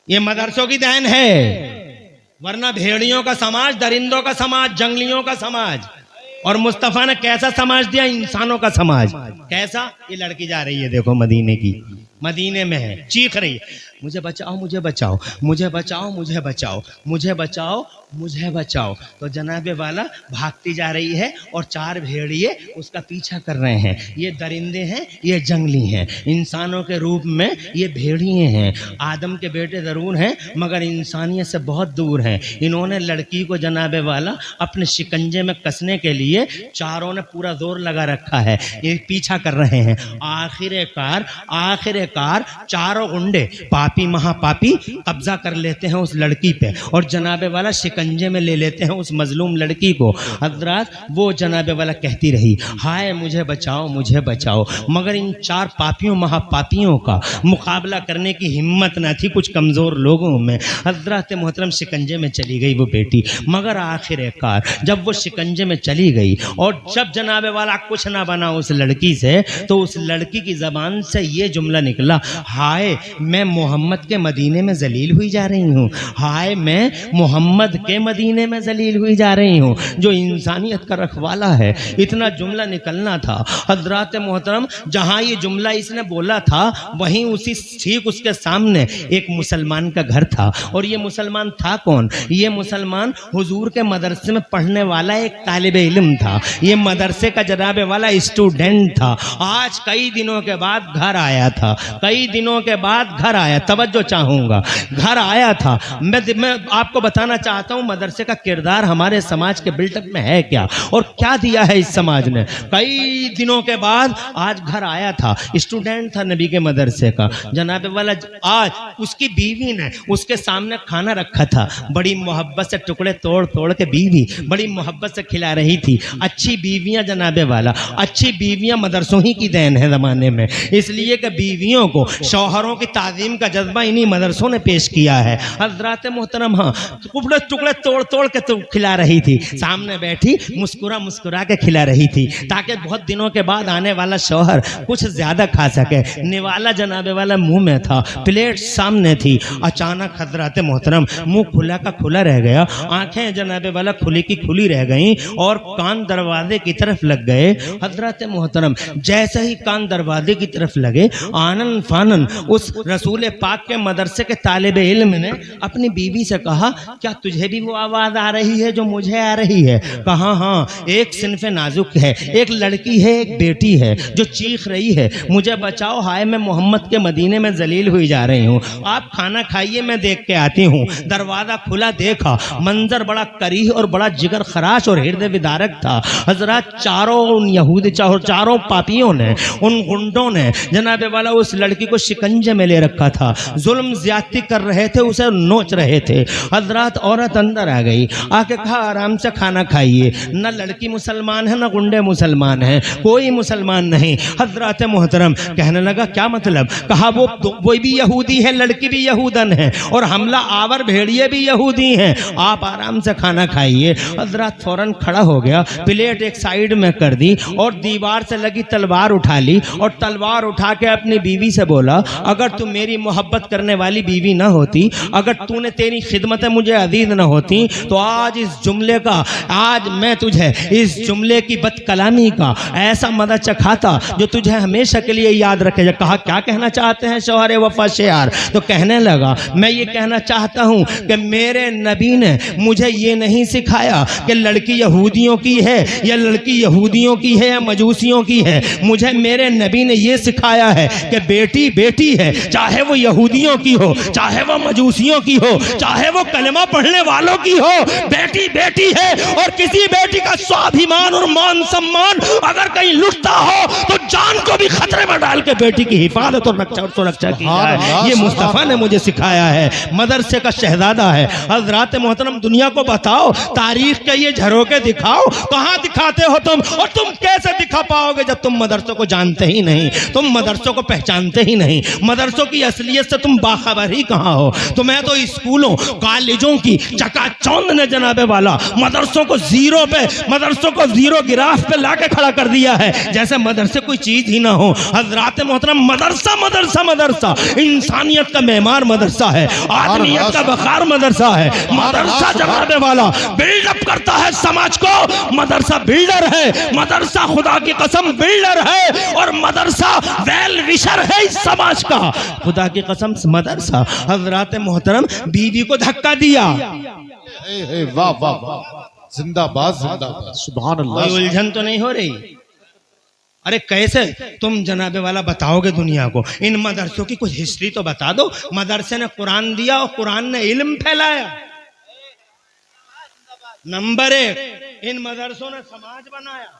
یہ مدرسوں کی دین ہے، ورنہ بھیڑیوں کا سماج، درندوں کا سماج، جنگلیوں کا سماج، اور مصطفیٰ نے کیسا سماج دیا؟ انسانوں کا سماج۔ کیسا؟ یہ لڑکی جا رہی ہے دیکھو مدینے کی، مدینے میں ہے، چیخ رہی ہے مجھے بچاؤ مجھے بچاؤ مجھے بچاؤ مجھے بچاؤ مجھے بچاؤ مجھے بچاؤ۔ تو جناب والا بھاگتی جا رہی ہے اور چار بھیڑیے اس کا پیچھا کر رہے ہیں۔ یہ درندے ہیں، یہ جنگلی ہیں، انسانوں کے روپ میں یہ بھیڑیے ہیں، آدم کے بیٹے ضرور ہیں مگر انسانیت سے بہت دور ہیں۔ انہوں نے لڑکی کو جناب والا اپنے شکنجے میں کسنے کے لیے چاروں نے پورا زور لگا رکھا ہے، یہ پیچھا کر رہے ہیں۔ آخر کار چاروں گنڈے پاپی مہا پاپی قبضہ کر لیتے ہیں اس لڑکی پہ اور جناب والا شکنجے میں لے لیتے ہیں اس مظلوم لڑکی کو۔ حضرات وہ جناب والا کہتی رہی ہائے مجھے بچاؤ مجھے بچاؤ، مگر ان چار پاپیوں مہا پاپیوں کا مقابلہ کرنے کی ہمت نہ تھی کچھ کمزور لوگوں میں۔ حضرات محترم شکنجے میں چلی گئی وہ بیٹی، مگر آخر کار جب وہ شکنجے میں چلی گئی اور جب جناب والا کچھ نہ بنا اس لڑکی سے، تو اس لڑکی کی زبان سے یہ جملہ نکلا ہائے میں محمد کے مدینے میں ذلیل ہوئی جا رہی ہوں، ہائے میں محمد کے مدینے میں ذلیل ہوئی جا رہی ہوں جو انسانیت کا رکھوالا ہے۔ اتنا جملہ نکلنا تھا حضرات محترم۔ جہاں یہ جملہ اس نے بولا تھا وہیں اسی ٹھیک اس کے سامنے ایک مسلمان کا گھر تھا، اور یہ مسلمان تھا کون؟ یہ مسلمان حضور کے مدرسے میں پڑھنے والا ایک طالب علم تھا، یہ مدرسے کا جناب والا اسٹوڈنٹ تھا۔ آج کئی دنوں کے بعد گھر آیا تھا، کئی دنوں کے بعد گھر آیا، توجہ چاہوں گا، گھر آیا تھا۔ میں آپ کو بتانا چاہتا ہوں مدرسے کا کردار ہمارے سماج کے بلٹ اپ میں ہے کیا اور کیا دیا ہے اس سماج نے۔ کئی دنوں کے بعد آج گھر آیا تھا، اسٹوڈنٹ تھا نبی کے مدرسے کا جناب والا۔ آج اس کی بیوی نے اس کے سامنے کھانا رکھا تھا، بڑی محبت سے ٹکڑے توڑ توڑ کے بیوی بڑی محبت سے کھلا رہی تھی۔ اچھی بیویاں جناب والا، اچھی بیویاں مدرسوں ہی کی دین ہے زمانے میں، اس لیے کہ بیویوں کو شوہروں کی تعظیم کا جذبہ انہی مدرسوں نے پیش کیا ہے۔ حضرات محترم ہاں ٹکڑے توڑ توڑ کے تو کھلا رہی تھی، سامنے بیٹھی مسکرا کے کھلا رہی تھی تاکہ بہت دنوں کے بعد آنے والا شوہر کچھ زیادہ کھا سکے۔ نوالا جناب والا منہ میں تھا، پلیٹ سامنے تھی، اچانک حضرات محترم منہ کھلا کا کھلا رہ گیا، آنکھیں جناب والا کھلی کی کھلی رہ گئیں اور کان دروازے کی طرف لگ گئے۔ حضرات محترم جیسے ہی کان دروازے کی طرف لگے آنن فانن اس رسول پاک کے مدرسے کے طالب علم نے اپنی بیوی سے کہا کیا تجھے بھی وہ آواز آ رہی ہے جو مجھے آ رہی ہے؟ کہا ہاں، ایک صنف نازک ہے، ایک لڑکی ہے، ایک بیٹی ہے جو چیخ رہی ہے مجھے بچاؤ، ہائے میں محمد کے مدینے میں ذلیل ہوئی جا رہی ہوں، آپ کھانا کھائیے میں دیکھ کے آتی ہوں۔ دروازہ کھلا دیکھا، منظر بڑا کریح اور بڑا جگر خراش اور ہردے ودارک تھا۔ حضرات چاروں یہود چاروں پاپیوں نے، ان گنڈوں نے جناب والا اس لڑکی کو شکنجے میں لے رکھا تھا، ظلم زیادتی کر رہے تھے، اسے نوچ رہے تھے۔ حضرات عورت اندر آ گئی، آ کے کہا آرام سے کھانا کھائیے، نہ لڑکی مسلمان ہے نہ گنڈے مسلمان ہیں، کوئی مسلمان نہیں۔ حضرات محترم کہنے لگا کیا مطلب؟ کہا وہ بھی یہودی ہے، لڑکی بھی یہودن ہے اور حملہ آور بھیڑیے بھی یہودی ہیں، آپ آرام سے کھانا کھائیے۔ حضرات فوراً کھڑا ہو گیا، پلیٹ ایک سائیڈ میں کر دی اور دیوار سے لگی تلوار اٹھا لی اور تلوار اٹھا کے اپنی بیوی سے بولا اگر تم میری محبت کرنے والی بیوی نہ ہوتی، اگر تو نے تیری خدمتیں مجھے عزیز نہ ہوتی تو آج اس جملے کا، آج میں تجھے اس جملے کی بد کلامی کا ایسا مزہ چکھاتا جو تجھے ہمیشہ کے لیے یاد رکھے۔ کہا کیا کہنا چاہتے ہیں شوہر وفا شعر؟ تو کہنے لگا میں یہ کہنا چاہتا ہوں کہ میرے نبی نے مجھے یہ نہیں سکھایا کہ لڑکی یہودیوں کی ہے یا لڑکی یہودیوں کی ہے یا مجوسیوں کی ہے، مجھے میرے نبی نے یہ سکھایا ہے کہ بیٹی بیٹی ہے، چاہے وہ یہودیوں کی ہو، چاہے وہ مجوسیوں کی ہو، چاہے وہ کلمہ پڑھنے والوں کی ہو، بیٹی بیٹی ہے۔ اور کسی بیٹی کا سوابھیمان اور مان سمان اگر کہیں لٹتا ہو تو جان کو بھی خطرے میں ڈال کے بیٹی کی حفاظت اور رکشا کی جائے، یہ مصطفیٰ نے مجھے سکھایا ہے، مدرسے کا شہزادہ ہے۔ حضرات محترم دنیا کو بتاؤ، تاریخ کے یہ جھروکے دکھاؤ، کہاں دکھاتے ہو تم؟ اور تم کیسے دکھا پاؤ گے جب تم مدرسوں کو جانتے ہی نہیں، تم مدرسوں کو پہچانتے جانتے ہی نہیں، مدرسوں کی اصلیت سے تم باخبر ہی کہاں ہو۔ تمہیں تو اسکولوں کالجوں کی چکا چوند نے جناب والا مدرسوں کو زیرو پہ، مدرسوں کو زیرو گراف پہ لا کے کھڑا کر دیا ہے، جیسے مدرسے کوئی چیز ہی نہ ہو۔ حضرات محترم، مدرسہ مدرسہ مدرسہ انسانیت کا معمار مدرسہ ہے، آدمیت کا وقار مدرسہ ہے۔ مدرسہ جناب والا بلڈ اپ کرتا ہے سماج کو، مدرسہ بلڈر ہے، مدرسہ خدا کی قسم بلڈر ہے، اور مدرسہ ویل وشر ہے اس سماج کا، خدا کی قسم مدرسہ۔ حضرات محترم، بیوی کو دھکا دیا، واہ واہ واہ، زندہ باد زندہ باد، سبحان اللہ۔ کوئی الجھن تو نہیں ہو رہی؟ ارے کیسے تم جناب والا بتاؤ گے دنیا کو؟ ان مدرسوں کی کچھ ہسٹری تو بتا دو۔ مدرسے نے قرآن دیا اور قرآن نے علم پھیلایا۔ نمبر ایک، ان مدرسوں نے سماج بنایا،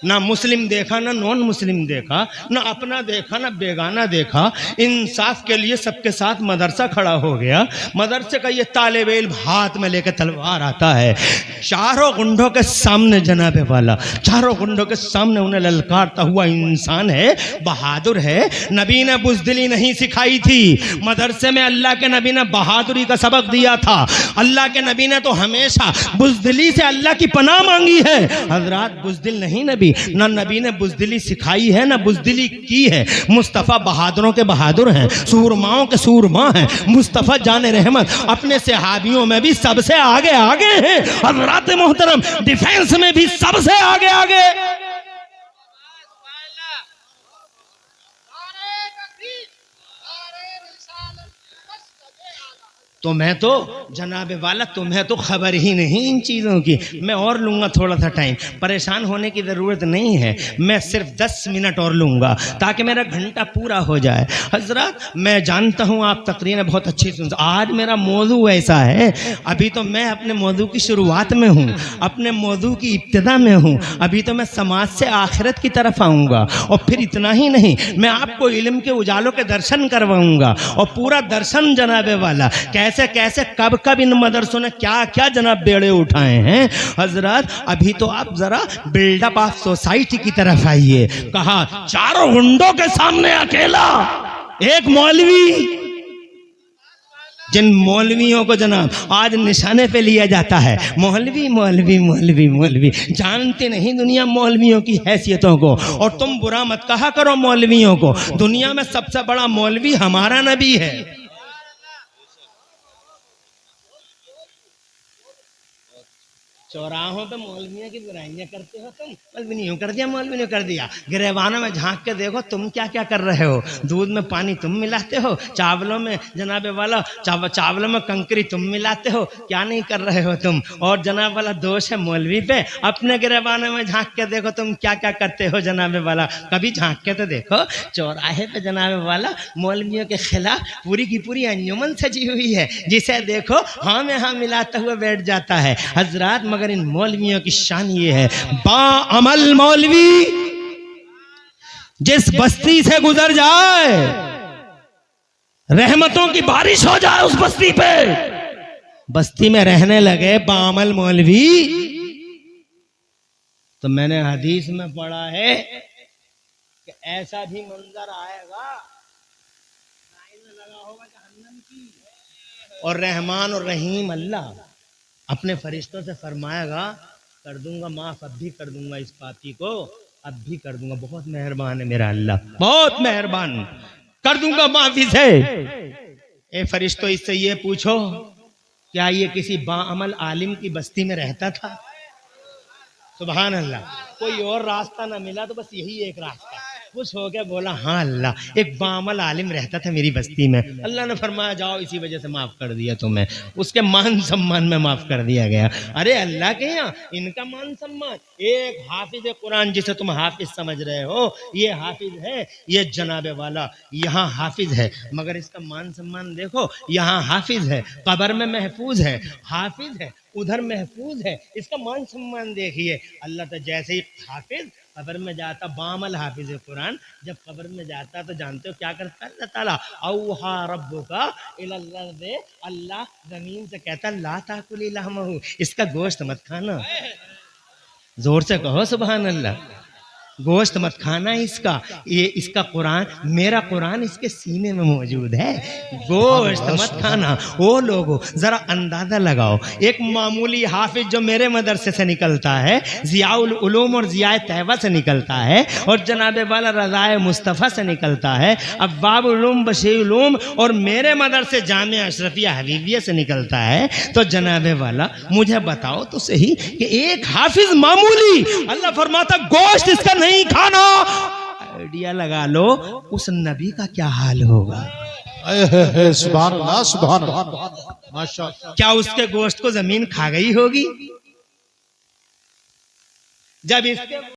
نہ مسلم دیکھا نہ نون مسلم دیکھا، نہ اپنا دیکھا نہ بیگانہ دیکھا، انصاف کے لیے سب کے ساتھ مدرسہ کھڑا ہو گیا۔ مدرسے کا یہ طالب علم ہاتھ میں لے کے تلوار آتا ہے، چاروں گنڈوں کے سامنے جناب والا، چاروں گنڈوں کے سامنے انہیں للکارتا ہوا انسان ہے، بہادر ہے۔ نبی نے بزدلی نہیں سکھائی تھی، مدرسے میں اللہ کے نبی نے بہادری کا سبق دیا تھا۔ اللہ کے نبی نے تو ہمیشہ بزدلی سے اللہ کی پناہ مانگی ہے۔ حضرات بزدل نہیں نبی، نہ نبی نے بزدلی سکھائی ہے نہ بزدلی کی ہے۔ مصطفیٰ بہادروں کے بہادر ہیں، سورماؤں کے سورما ہیں۔ مصطفیٰ جان رحمت اپنے صحابیوں میں بھی سب سے آگے آگے ہیں۔ حضرات محترم، ڈیفنس میں بھی سب سے آگے آگے۔ تمہیں تو جناب والا تمہیں تو خبر ہی نہیں ان چیزوں کی۔ میں اور لوں گا تھوڑا سا ٹائم، پریشان ہونے کی ضرورت نہیں ہے، میں صرف 10 منٹ اور لوں گا تاکہ میرا گھنٹہ پورا ہو جائے۔ حضرات میں جانتا ہوں آپ تقریریں بہت اچھی سنتے، آج میرا موضوع ایسا ہے، ابھی تو میں اپنے موضوع کی شروعات میں ہوں، اپنے موضوع کی ابتدا میں ہوں، ابھی تو میں سماج سے آخرت کی طرف آؤں گا، اور پھر اتنا ہی نہیں، میں آپ کو علم کے اجالوں کے درشن کرواؤں گا، اور پورا درشن جناب والا کیسے کیسے کب کب ان مدرسوں نے کیا کیا جناب بیڑے اٹھائے ہیں۔ حضرات ابھی تو آپ ذرا بلڈ اپ آف سوسائٹی کی طرف آئیے۔ کہا چاروں گنڈوں کے سامنے اکیلا ایک مولوی، جن مولویوں کو جناب آج نشانے پہ لیا جاتا ہے، مولوی مولوی مولوی مولوی، جانتے نہیں دنیا مولویوں کی حیثیتوں کو، اور تم برا مت کہا کرو مولویوں کو، دنیا میں سب سے بڑا مولوی ہمارا نبی ہے۔ چوراہوں پہ مولویوں کی برائیاں کرتے ہو تم، مولوی نے یوں کر دیا، مولوی نے کر دیا۔ گریبانوں میں جھانک کے دیکھو تم کیا کیا کر رہے ہو، دودھ میں پانی تم ملاتے ہو، چاولوں میں جناب والا چاولوں میں کنکری تم ملاتے ہو، کیا نہیں کر رہے ہو تم؟ اور جناب والا دوش ہے مولوی پہ، اپنے گریبانوں میں جھانک کے دیکھو تم کیا کیا کرتے ہو جناب والا، کبھی جھانک کے تو دیکھو۔ چوراہے پہ جناب والا مولویوں کے خلاف پوری کی پوری انجمن سجی ہوئی ہے، جسے دیکھو ہاں میں ہاں ملاتا ہوا بیٹھ جاتا ہے۔ حضرات مگر ان مولویوں کی شان یہ ہے، با عمل مولوی جس بستی سے گزر جائے رحمتوں کی بارش ہو جائے اس بستی پہ، بستی میں رہنے لگے با عمل مولوی، تو میں نے حدیث میں پڑھا ہے کہ ایسا بھی منظر آئے گا لگا ہوگا جہنم کی، اور رحمان اور رحیم اللہ اپنے فرشتوں سے فرمائے گا کر دوں گا معاف، اب بھی کر دوں گا اس پاپی کو، اب بھی کر دوں گا، بہت مہربان ہے میرا اللہ، بہت مہربان، کر دوں گا معافی سے۔ اے فرشتوں اس سے یہ پوچھو کیا یہ کسی باعمل عالم کی بستی میں رہتا تھا؟ سبحان اللہ، کوئی اور راستہ نہ ملا تو بس یہی ایک راستہ، خوش ہو کے بولا ہاں اللہ، ایک باعمل عالم رہتا تھا میری بستی میں، اللہ نے فرمایا جاؤ اسی وجہ سے معاف کر دیا تمہیں، اس کے مان سمان میں معاف کر دیا گیا۔ ارے اللہ کے یہاں ان کا مان سمان، ایک حافظ قرآن جسے تم حافظ سمجھ رہے ہو، یہ حافظ ہے، یہ جناب والا یہاں حافظ ہے، مگر اس کا مان سمان دیکھو، یہاں حافظ ہے، قبر میں محفوظ ہے، حافظ ہے، ادھر محفوظ ہے، اس کا مان سمان دیکھیے۔ اللہ تو جیسے ہی حافظ قبر میں جاتا، بامل حافظ قرآن جب قبر میں جاتا تو جانتے ہو کیا کرتا ہے اللہ تعالیٰ؟ اوحا ربک الی الارض، اللہ زمین سے کہتا لا تاکلی لحمہ، اس کا گوشت مت کھانا، زور سے کہو سبحان اللہ، گوشت مت کھانا اس کا، یہ اس کا قرآن، میرا قرآن اس کے سینے میں موجود ہے، گوشت مت کھانا۔ وہ لوگوں ذرا اندازہ لگاؤ، ایک معمولی حافظ جو میرے مدرسے سے نکلتا ہے، ضیاء العلوم اور ضیاء طیبہ سے نکلتا ہے، اور جناب والا رضائے مصطفیٰ سے نکلتا ہے، ابواب علوم بشیر علوم اور میرے مدرسے جامعہ اشرفیہ حبیبیہ سے نکلتا ہے، تو جناب والا مجھے بتاؤ تو صحیح کہ ایک حافظ معمولی، اللہ فرماتا گوشت اس کا نہیں کھانا، آئیڈیا لگا لو اس نبی کا کیا حال ہوگا؟ سبحان اللہ سبحان اللہ ماشاءاللہ۔ کیا اس کے گوشت کو زمین کھا گئی ہوگی؟ جب اس کے